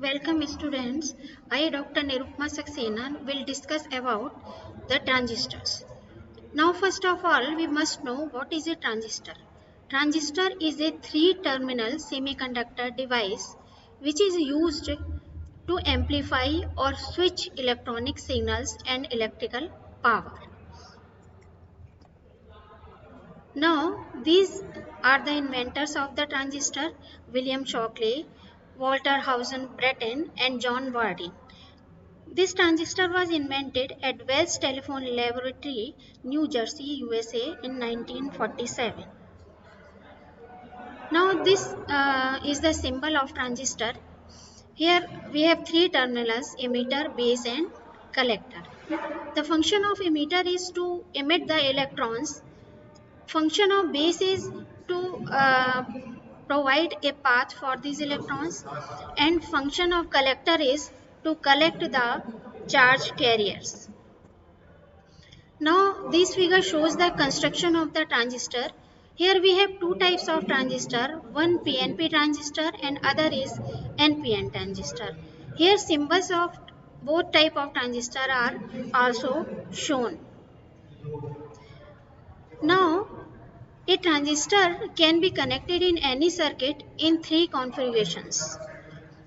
Welcome students. I Dr. Nirupma Saxena will discuss about the transistors. Now first of all we must know what is a transistor. Transistor is a three-terminal semiconductor device which is used to amplify or switch electronic signals and electrical power. Now, these are the inventors of the transistor: William Shockley, Walter Hausen Breton, and John Bardeen. This transistor was invented at Wells Telephone Laboratory, New Jersey, USA in 1947. Now, this is the symbol of transistor. Here we have three terminals: emitter, base, and collector. The function of emitter is to emit the electrons. Function of base is to provide a path for these electrons, and function of collector is to collect the charge carriers. Now this figure shows the construction of the transistor. Here we have two types of transistor, one PNP transistor and other is NPN transistor. Here symbols of both type of transistor are also shown. Now a transistor can be connected in any circuit in three configurations.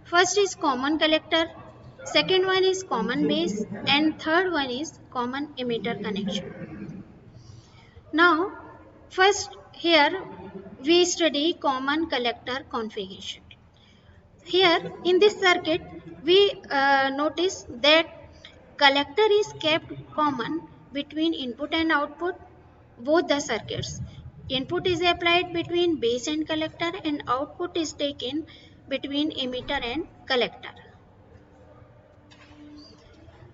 First is common collector, second one is common base, and third one is common emitter connection. Now, first here we study common collector configuration. Here in this circuit we notice that collector is kept common between input and output both the circuits. Input is applied between base and collector and output is taken between emitter and collector.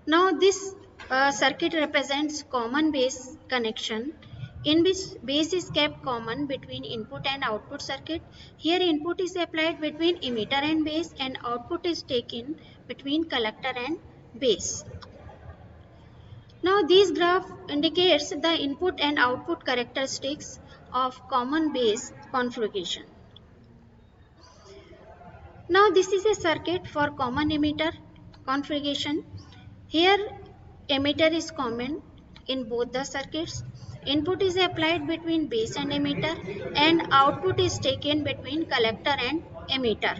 Now this circuit represents common base connection in which base is kept common between input and output circuit. Here input is applied between emitter and base and output is taken between collector and base. Now this graph indicates the input and output characteristics of common base configuration. Now this is a circuit for common emitter configuration. Here emitter is common in both the circuits. Input is applied between base and emitter and output is taken between collector and emitter.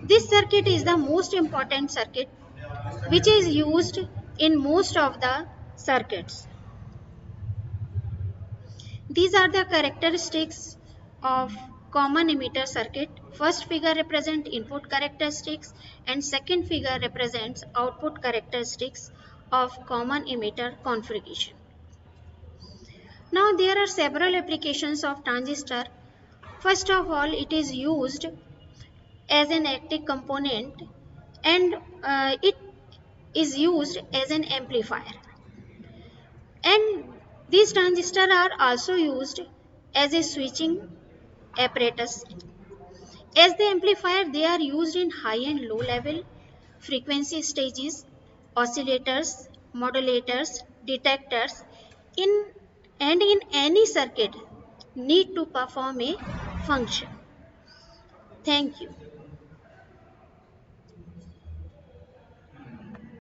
This circuit is the most important circuit which is used in most of the circuits. These are the characteristics of common emitter circuit. First figure represents input characteristics and second figure represents output characteristics of common emitter configuration. Now there are several applications of transistor. First of all, it is used as an active component and it is used as an amplifier. And these transistors are also used as a switching apparatus. As the amplifier, they are used in high and low level frequency stages, oscillators, modulators, detectors, in any circuit need to perform a function. Thank you.